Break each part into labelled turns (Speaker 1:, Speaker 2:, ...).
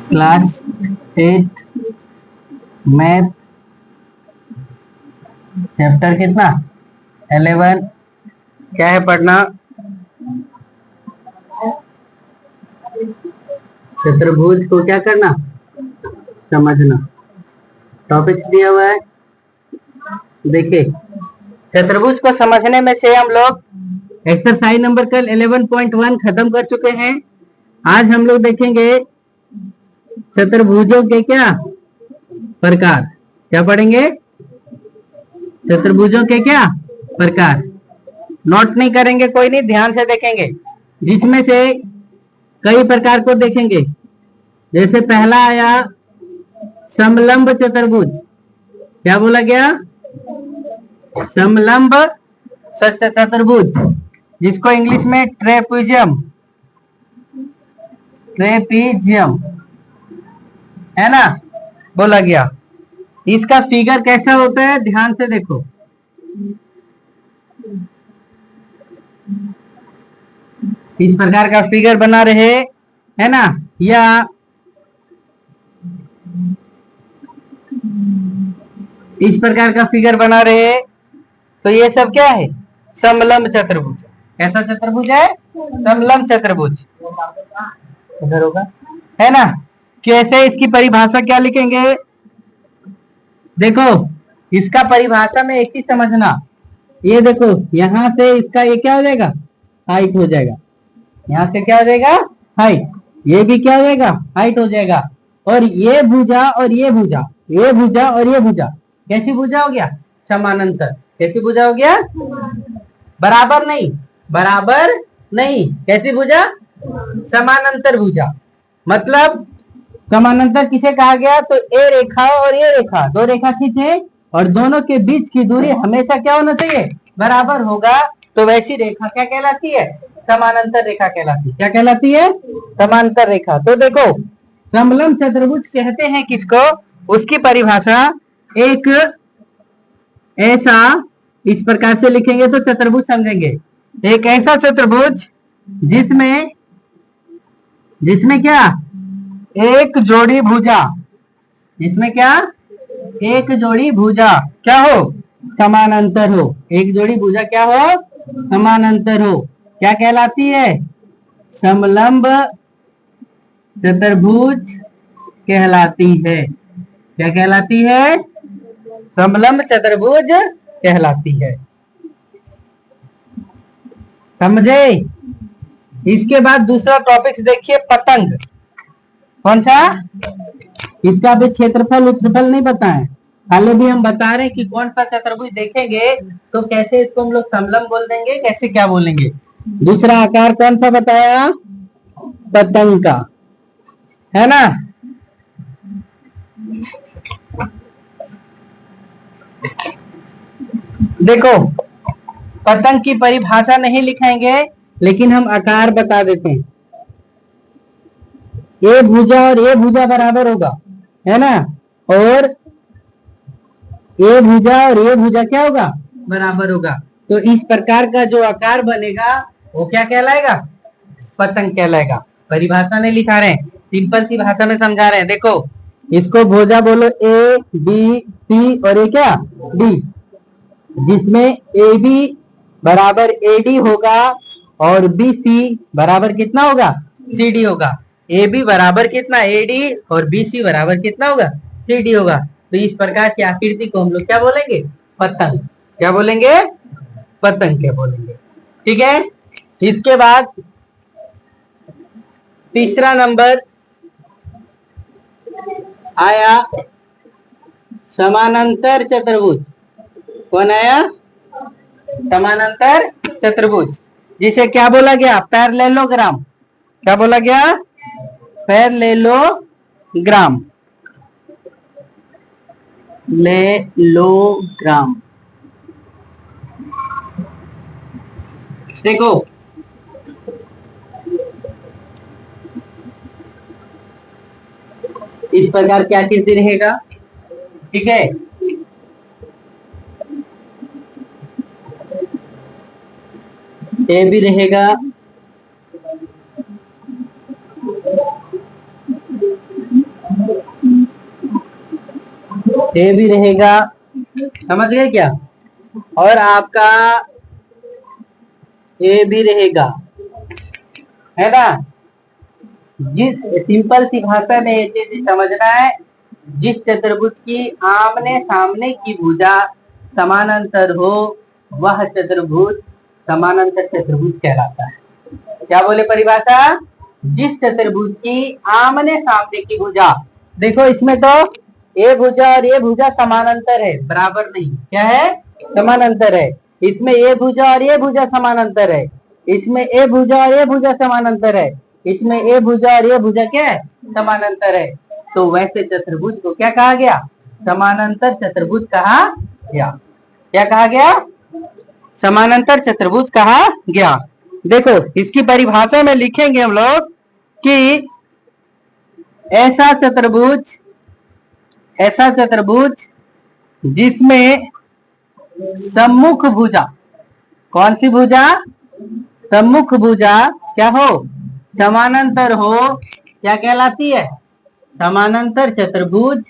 Speaker 1: Class 8 math chapter कितना 11। क्या है पढ़ना? चतुर्भुज को क्या करना? समझना। टॉपिक दिया हुआ है, देखिए। चतुर्भुज को समझने में से हम लोग एक्सरसाइज नंबर कल 11.1 खत्म कर चुके हैं। आज हम लोग देखेंगे चतुर्भुजों के क्या प्रकार। क्या पढ़ेंगे? चतुर्भुजों के क्या प्रकार। नोट नहीं करेंगे कोई नहीं, ध्यान से देखेंगे। जिसमें से कई प्रकार को देखेंगे। जैसे पहला आया समलंब चतुर्भुज। क्या बोला गया? समलंब चतुर्भुज, जिसको इंग्लिश में ट्रेपीजियम, ट्रेपीजियम है ना, बोला गया। इसका फिगर कैसा होता है, ध्यान से देखो। इस प्रकार का फिगर बना रहे, है ना, या इस प्रकार का फिगर बना रहे, तो ये सब क्या है? समलंब चतुर्भुज। कैसा चतुर्भुज है? समलंब चतुर्भुज। इधर होगा, है ना। कैसे इसकी परिभाषा क्या लिखेंगे? देखो, इसका परिभाषा में एक ही समझना। ये देखो, यहां से इसका ये क्या हो जाएगा? हाइट हो जाएगा। यहाँ से क्या हो जाएगा? हाइट। ये भी क्या हो जाएगा? हाइट हो जाएगा। और ये भुजा और ये भुजा, ये भुजा और ये भुजा कैसी भुजा हो गया? समानांतर। कैसी भुजा हो गया? बराबर नहीं, बराबर नहीं। कैसी भुजा? समानांतर भुजा। मतलब समानांतर किसे कहा गया? तो ए रेखा और ये रेखा, दो रेखा खींचे और दोनों के बीच की दूरी हमेशा क्या होना चाहिए? बराबर होगा। तो वैसी रेखा क्या कहलाती है? समानांतर रेखा कहलाती है। क्या कहलाती है? समांतर रेखा। तो देखो, समलंब चतुर्भुज कहते हैं किसको? उसकी परिभाषा एक ऐसा, इस प्रकार से लिखेंगे तो चतुर्भुज समझेंगे। एक ऐसा चतुर्भुज जिसमें जिसमें क्या? एक जोड़ी भुजा। जिसमें क्या? एक जोड़ी भुजा क्या हो? समानांतर हो। एक जोड़ी भुजा क्या हो? समानांतर हो। क्या कहलाती है? समलंब चतुर्भुज कहलाती है। क्या कहलाती है? समलंब चतुर्भुज कहलाती है। समझे? इसके बाद दूसरा टॉपिक देखिए, पतंग। कौन सा? इसका भी क्षेत्रफल उत्तरफल नहीं बताएं, हाले भी हम बता रहे हैं कि कौन सा चतुर्भुज देखेंगे तो कैसे इसको हम लोग समलंब बोल देंगे, कैसे क्या बोलेंगे। दूसरा आकार कौन सा बताया? पतंग का, है ना। देखो, पतंग की परिभाषा नहीं लिखेंगे, लेकिन हम आकार बता देते हैं। ये भुजा और ये भुजा बराबर होगा, है ना। और ये भुजा और ये भुजा क्या होगा? बराबर होगा। तो इस प्रकार का जो आकार बनेगा वो क्या कहलाएगा? पतंग कहलाएगा। परिभाषा नहीं लिखा रहे, सिंपल सी भाषा में समझा रहे हैं। देखो, इसको भुजा बोलो ए बी सी और ये क्या? डी। जिसमें ए बी बराबर ए डी होगा और बी सी बराबर कितना होगा? सी डी होगा। ए बी बराबर कितना? A D. और बी सी बराबर कितना होगा? सी डी होगा। तो इस प्रकार की आकृति को हम लोग क्या बोलेंगे? पतंग। क्या बोलेंगे? पतंग क्या बोलेंगे। ठीक है। इसके बाद तीसरा नंबर आया समानांतर चतुर्भुज। कौन आया? समानांतर चतुर्भुज, जिसे क्या बोला गया? पैरेललोग्राम। क्या बोला गया? पैरेललोग्राम। लेलोग्राम। देखो, इस प्रकार क्या आकृति रहेगा, ठीक है। ए भी रहेगा, ए भी रहेगा, समझ गए क्या? और आपका ए भी रहेगा, है ना? जिस सिंपल सी भाषा में ये चीज समझना है, जिस चतुर्भुज की आमने सामने की भुजा समानांतर हो वह चतुर्भुज समानांतर चतुर्भुज कहलाता है। क्या बोले परिभाषा? जिस चतुर्भुज की आमने सामने की भुजा, देखो इसमें तो ये भुजा और ये भुजा समानांतर है, बराबर नहीं, क्या है? समानांतर है। इसमें ये भुजा और ये भुजा समानांतर है, इसमें ए भुजा और ये भुजा समानांतर है, इसमें ए भुजा और ये भुजा क्या है? समानांतर है। तो वैसे चतुर्भुज को क्या कहा गया? समानांतर चतुर्भुज कहा गया। क्या कहा गया? समानांतर चतुर्भुज कहा गया। देखो इसकी परिभाषा में लिखेंगे हम लोग कि ऐसा चतुर्भुज जिसमें सम्मुख भुजा, कौन सी भुजा? सम्मुख भुजा क्या हो? समानांतर हो, क्या कहलाती है? समानांतर चतुर्भुज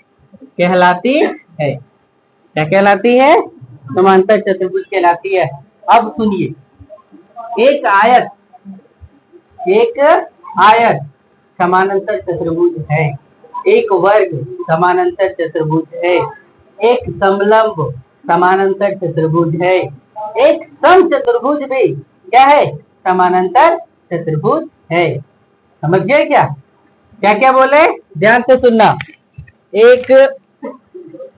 Speaker 1: कहलाती है। क्या कहलाती है? समांतर चतुर्भुज कहलाती है। अब सुनिए, एक आयत समानांतर चतुर्भुज है, एक वर्ग समानांतर चतुर्भुज है, एक समलंब समानांतर चतुर्भुज है, एक समचतुर्भुज भी क्या है? समानांतर चतुर्भुज है। समझ गए क्या? क्या क्या बोले? ध्यान से सुनना। एक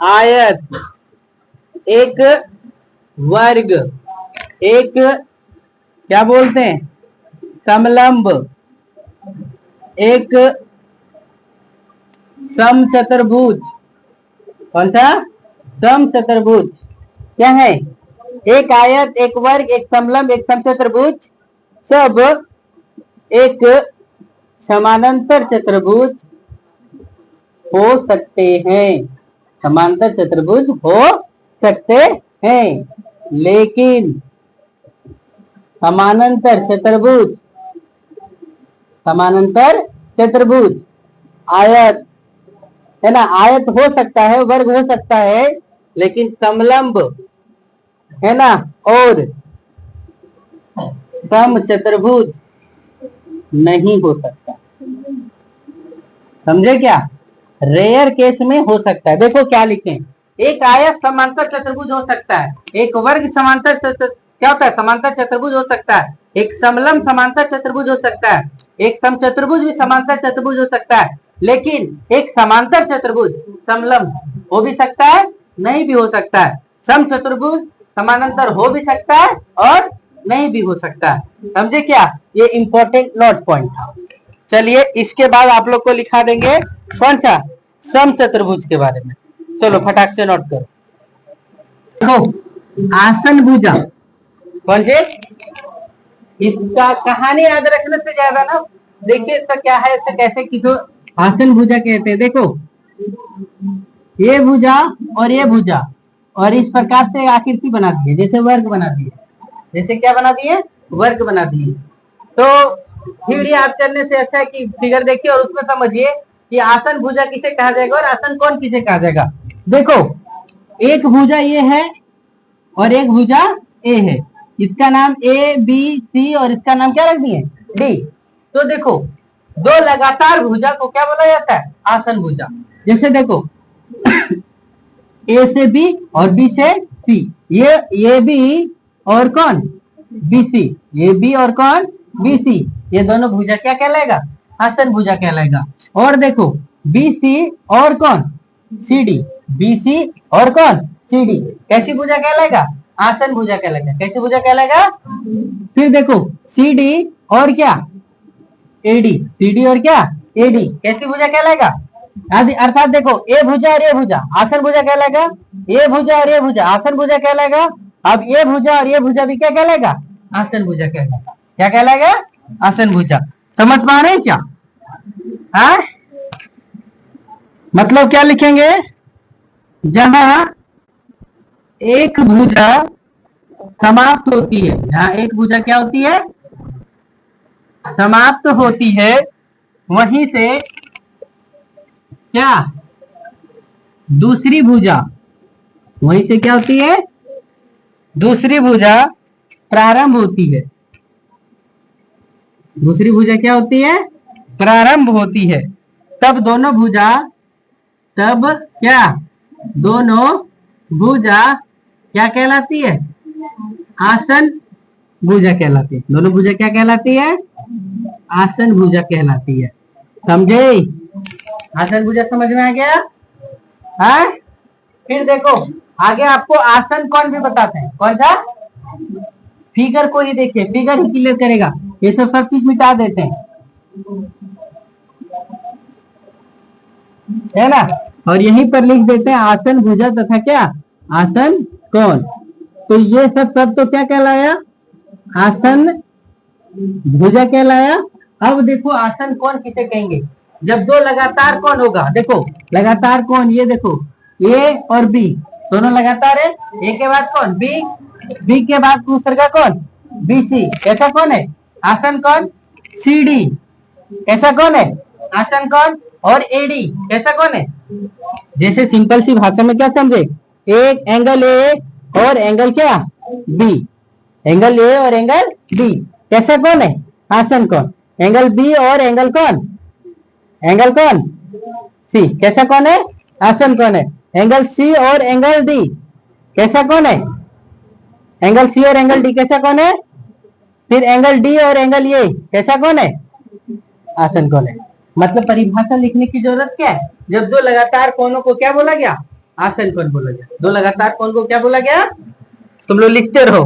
Speaker 1: आयत, एक वर्ग, एक क्या बोलते हैं? समलंब, एक समचतुर्भुज। कौन सा? समचतुर्भुज। क्या है? एक आयत, एक वर्ग, एक समलंब, एक समचतुर्भुज, सब एक समानांतर चतुर्भुज हो सकते हैं। समांतर चतुर्भुज हो सकते हैं, लेकिन समानांतर चतुर्भुज आयत, है ना? आयत हो सकता है, वर्ग हो सकता है, लेकिन समलंब, है ना, और समचतुर्भुज नहीं हो सकता। समझे क्या? रेयर केस में हो सकता है। देखो क्या लिखें, एक आयत समांतर चतुर्भुज हो सकता है, एक वर्ग समांतर क्या होता है? समांतर चतुर्भुज हो सकता है, एक समलंब समांतर चतुर्भुज हो सकता है, एक समचतुर्भुज भी समांतर चतुर्भुज हो सकता है, लेकिन एक समांतर चतुर्भुज समलंब हो भी सकता है, नहीं भी हो सकता है। समचतुर्भुज समानांतर हो भी सकता है और नहीं भी हो सकता है। समझे क्या? ये इंपॉर्टेंट नोट पॉइंट था। चलिए इसके बाद आप लोग को लिखा देंगे कौन सा? समचतुर्भुज के बारे में। चलो फटाक से नोट करो। देखो आसन भुजा, कौन से? इसका कहानी याद रखने से ज्यादा ना, देखिए इसका क्या है, इसका कैसे किसको आसन भुजा कहते हैं। देखो ये भुजा और ये भुजा, और इस प्रकार से आकृति बना दी है, जैसे वर्ग बना दिए, जैसे क्या बना दिए? वर्ग बना दिए। तो फिर याद करने से अच्छा है कि फिगर देखिए और उसमें समझिए कि आसन भुजा किसे कहा जाएगा और आसन कौन किसे कहा जाएगा। देखो एक भुजा ये है और एक भुजा ए है, इसका नाम ए बी सी और इसका नाम क्या रख दिए? डी। तो देखो दो लगातार भुजा को क्या बोला जाता है? आसन भुजा। जैसे देखो ए से बी और बी से सी, ये बी और कौन? बी सी, ये बी और कौन? बी सी, ये दोनों भुजा क्या कहलाएगा? आसन भुजा कहलाएगा। और देखो बी सी और कौन? सी डी, बी सी और कौन? सी डी, कैसी भुजा कहलाएगा? आसन भुजा कहलाएगा। कैसी भुजा कहलाएगा? फिर देखो सी डी और क्या? एडी, सी डी और क्या? एडी, कैसी भुजा कहलाएगा? अर्थात देखो ए भुजा और ये भुजा आसन भुजा कहलाएगा, ये भुजा और ये भुजा आसन भुजा कहलाएगा। अब ये भुजा और ये भुजा भी क्या कहलाएगा? आसन भुजा कहलाएगा। क्या कहलाएगा? आसन भुजा। समझ पा रहे हैं क्या? हाँ, मतलब क्या लिखेंगे? जहां एक भुजा समाप्त होती है, जहां एक भुजा क्या होती है? समाप्त होती है, वहीं से क्या? दूसरी भुजा वहीं से क्या होती है, दूसरी भुजा प्रारंभ होती है। दूसरी भुजा क्या होती है, प्रारंभ होती है। तब दोनों भुजा, तब क्या, दोनों भुजा क्या कहलाती है, आसन भुजा कहलाती है। दोनों भुजा क्या कहलाती है, आसन भुजा कहलाती है। समझे, आसन भुजा समझ में आ गया है। फिर देखो आगे आपको आसन कौन भी बताते हैं, कौन सा, फिगर को ही देखिए, फिगर ही क्लियर करेगा, ये सब चीज मिटा देते हैं, है ना। और यहीं पर लिख देते हैं आसन भुजा तथा क्या, आसन कौन। तो ये सब तो क्या कहलाया, आसन भुजा कहलाया। अब देखो आसन कौन किसे कहेंगे, जब दो लगातार कौन होगा, देखो लगातार कौन, ये देखो ए और बी दोनों लगातार है, ए के बाद कौन, बी, बी के बाद दूसरे का कौन, बी सी, ऐसा कौन है, आसन कौन, सी डी, ऐसा कौन है, आसन कौन, और एडी ऐसा कौन है। जैसे सिंपल सी भाषा में क्या समझे, एक एंगल ए और एंगल क्या, बी, एंगल ए और एंगल बी, कैसा कौन है, आसन कौन। एंगल बी और एंगल कौन, एंगल कौन, सी, कैसा कौन है, आसन कौन है। एंगल सी और एंगल डी कैसा कौन है, एंगल सी और एंगल डी कैसा कौन है। फिर एंगल डी और एंगल ये कैसा कौन है, आसन कौन है। मतलब परिभाषा लिखने की जरूरत क्या है, जब दो लगातार कोणों को क्या बोला गया, आसन कोण बोला गया। दो लगातार कोण को क्या बोला गया, तुम लोग लिखते रहो,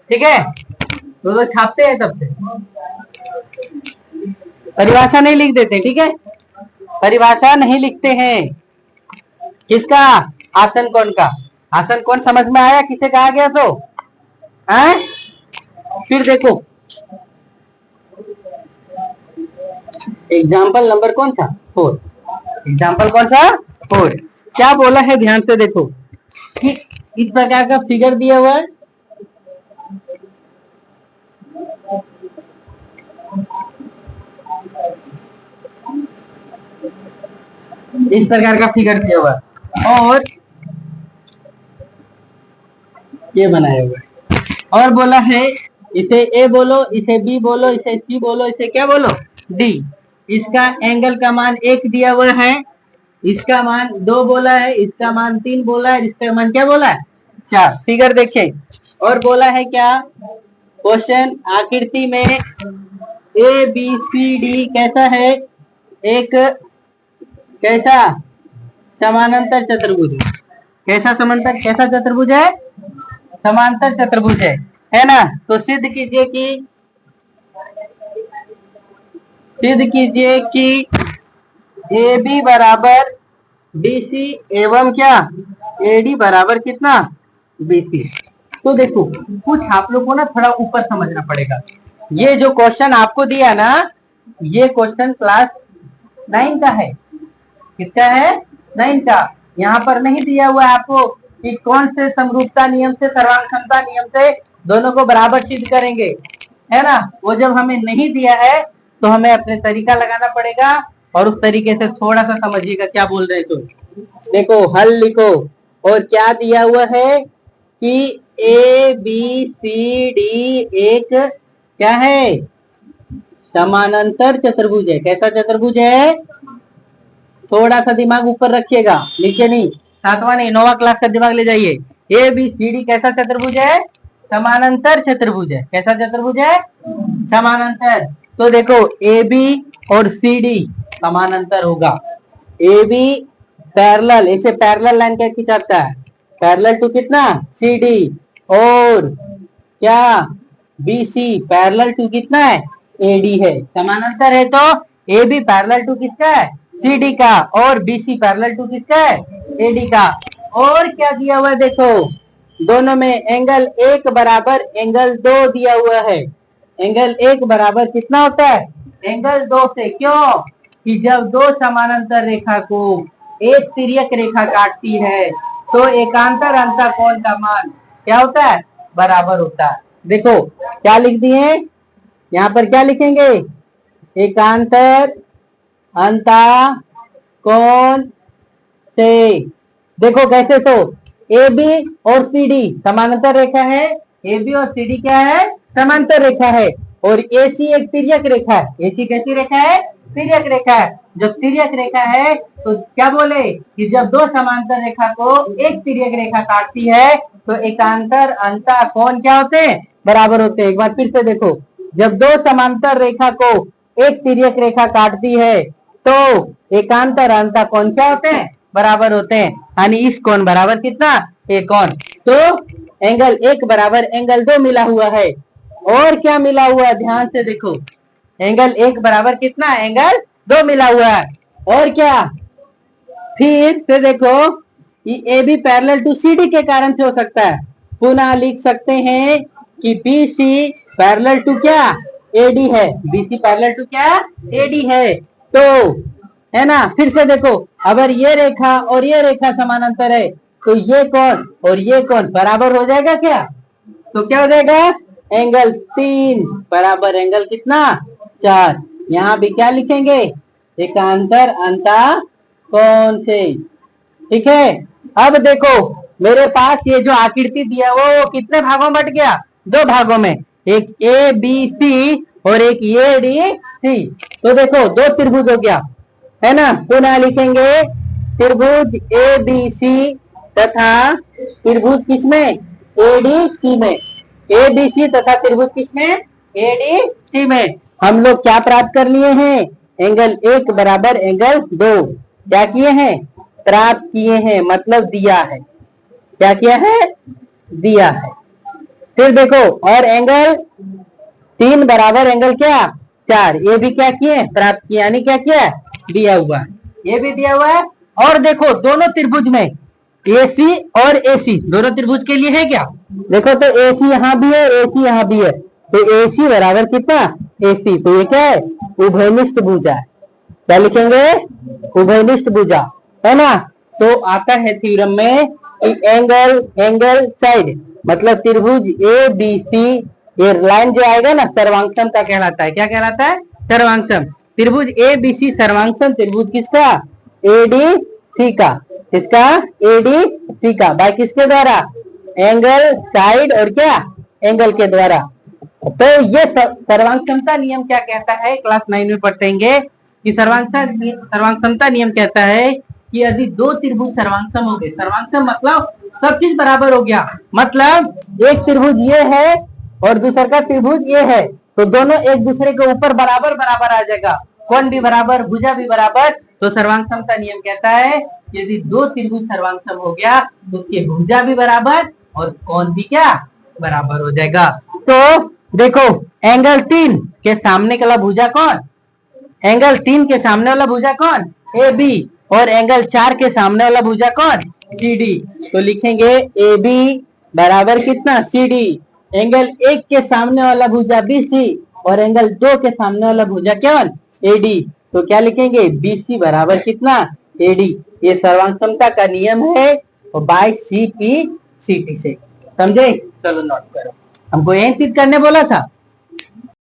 Speaker 1: ठीक है, तो लोग छापते हैं तब से, परिभाषा नहीं लिख देते, ठीक है, परिभाषा नहीं लिखते हैं। किसका, आसन कोण का। आसन कोण समझ में आया, किसे कहा गया तो है। फिर देखो एग्जाम्पल नंबर कौन सा, 4, एग्जाम्पल कौन सा, 4। क्या बोला है ध्यान से देखो कि इस प्रकार का फिगर दिया हुआ है, इस प्रकार का फिगर दिया हुआ है और ये बनाया हुआ है, और बोला है इसे ए बोलो, इसे बी बोलो, इसे सी बोलो, इसे क्या बोलो, डी। इसका एंगल का मान 1 दिया हुआ है, इसका मान 2 बोला है, इसका मान 3 बोला है, इसका मान क्या बोला है, 4। फिगर देखिए, और बोला है क्या, क्वेश्चन आकृति में ए बी सी डी कैसा है, एक कैसा समानांतर चतुर्भुज है। कैसा समांतर, कैसा चतुर्भुज है, समांतर चतुर्भुज है ना। तो सिद्ध कीजिए कि ए बी बराबर बी सी एवं क्या ए डी बराबर कितना, बी सी। तो देखो कुछ आप लोग को ना थोड़ा ऊपर समझना पड़ेगा। ये जो क्वेश्चन आपको दिया ना, ये क्वेश्चन क्लास 9 का है, किसका है, 9 का। यहाँ पर नहीं दिया हुआ है आपको कि कौन से समरूपता नियम से, सर्वांगक्षमता नियम से दोनों को बराबर सिद्ध करेंगे, है ना। वो जब हमें नहीं दिया है तो हमें अपने तरीका लगाना पड़ेगा, और उस तरीके से थोड़ा सा समझिएगा क्या बोल रहे हैं। तो देखो हल लिखो, और क्या दिया हुआ है कि ए बी सी डी एक क्या है, समानांतर चतुर्भुज है। कैसा चतुर्भुज है, थोड़ा सा दिमाग ऊपर रखिएगा, नीचे नहीं, 7वां नहीं 9वां क्लास का दिमाग ले जाइए। ए बी सी डी कैसा चतुर्भुज है, समानांतर चतुर्भुज है। कैसा चतुर्भुज है, समानांतर। तो देखो ए बी और सी डी समानांतर होगा। ए बी पैरेलल, इसे पैरेलल लाइन क्या खिंचाता है, पैरेलल टू कितना, सी डी। और क्या, बी सी पैरेलल टू कितना है, ए डी है। समानांतर है तो ए बी पैरेलल टू किसका है, सी डी का, और बी सी पैरेलल टू किसका है, ए डी का। और क्या दिया हुआ है देखो, दोनों में एंगल 1 बराबर एंगल 2 दिया हुआ है। एंगल 1 बराबर कितना होता है, एंगल 2 से। क्यों कि जब दो समानांतर रेखा को एक तिर्यक रेखा काटती है तो एकांतर अंतर कोण का मान क्या होता है, बराबर होता है। देखो क्या लिख दिए, यहाँ पर क्या लिखेंगे, एकांतर अंता कोण से। देखो कैसे, तो ए बी और सी डी समानांतर रेखा है, ए बी और सी डी क्या है, समांतर रेखा है, और ए सी एक तिर्यक रेखा है। ए सी कैसी रेखा है, तिर्यक रेखा है। जब तिर्यक रेखा है तो क्या बोले कि जब दो समांतर रेखा को एक तिर्यक रेखा काटती है तो एकांतर अंतः कोण क्या होते हैं, बराबर होते हैं। एक बार फिर से देखो, जब दो समांतर रेखा को एक तिर्यक रेखा काटती है तो एकांतर अंतः कोण क्या होते हैं, बराबर होते हैं। यानी इस कोण बराबर कितना, एक कोण। तो एंगल 1 बराबर एंगल 2 मिला हुआ है। और क्या मिला हुआ है, ध्यान से देखो, एंगल 1 बराबर कितना, एंगल 2 मिला हुआ है। और क्या, फिर से देखो, A B parallel to C D के कारण से हो सकता है। पुनः लिख सकते हैं कि बी सी पैरेलल टू क्या, एडी है। बी सी पैरेलल टू क्या, एडी है। तो है ना, फिर से देखो, अगर ये रेखा और ये रेखा समानांतर है तो ये कोण और ये कोण बराबर हो जाएगा क्या, तो क्या हो जाएगा, एंगल 3 बराबर एंगल कितना, 4। यहाँ भी क्या लिखेंगे, एकांतर अंतः कोण से। ठीक है, अब देखो मेरे पास ये जो आकृति दिया वो कितने भागों में बट गया, 2 भागों में, एक ए बी सी और एक ए डी सी। तो देखो 2 त्रिभुज हो गया, है ना। पुनः लिखेंगे त्रिभुज ए बी सी तथा त्रिभुज किसमें, ए डी सी में। ए बी सी तथा त्रिभुज किसमें, ए डी सी में। हम लोग क्या प्राप्त कर लिए हैं, एंगल 1 बराबर एंगल 2 क्या किए हैं, प्राप्त किए हैं, मतलब दिया है। क्या किया है, दिया है। फिर देखो, और एंगल 3 बराबर एंगल क्या, 4, ये भी क्या किए, प्राप्त किया, यानी क्या किया, दिया हुआ है। ये भी दिया हुआ है। और देखो दोनों त्रिभुज में AC और AC दोनों त्रिभुज के लिए है क्या, देखो तो AC यहाँ भी है, AC यहाँ भी है, तो AC बराबर कितना, AC। तो ये क्या है, उभयनिष्ठ भुजा है। क्या लिखेंगे, उभयनिष्ठ भुजा, है ना। तो आता है थ्योरम में कि एंगल साइड मतलब त्रिभुज ए बी सी, ये लाइन जो आएगा ना सर्वांगसम का कहलाता है। क्या कहलाता है, सर्वांगसम। त्रिभुज ए बी सी सर्वांगसम त्रिभुज किसका, ए डी सी का। किसका, ए डी सी का, बाय किसके द्वारा, एंगल साइड और क्या, एंगल के द्वारा। तो ये सर्वांगसमता नियम क्या कहता है, क्लास 9 में पढ़ेंगे कि सर्वांगसमता नियम कहता है कि यदि 2 त्रिभुज सर्वांगसम हो गए, सर्वांगसम मतलब सब चीज बराबर हो गया, मतलब एक त्रिभुज ये है और दूसरे का त्रिभुज ये है, तो दोनों एक दूसरे के ऊपर बराबर बराबर आ जाएगा, कोण भी बराबर, भुजा भी बराबर। तो सर्वांगसमता नियम कहता है यदि 2 त्रिभुज सर्वांगसम हो गया तो उसके भुजा भी बराबर और कोण भी क्या, बराबर हो जाएगा। तो देखो एंगल 3 के सामने वाला भुजा कौन, एंगल 3 के सामने वाला भुजा कौन, ए बी, और एंगल 4 के सामने वाला भुजा कौन, सी डी। तो लिखेंगे ए बी बराबर कितना, सी डी। एंगल 1 के सामने वाला भुजा बी सी और एंगल 2 के सामने वाला भुजा कौन, ए डी। तो क्या लिखेंगे, बी सी बराबर कितना, ए डी। ये सर्वांगसमता का नियम है और by C P C T से, समझे। चलो नोट करो, हमको यही चीज करने बोला था।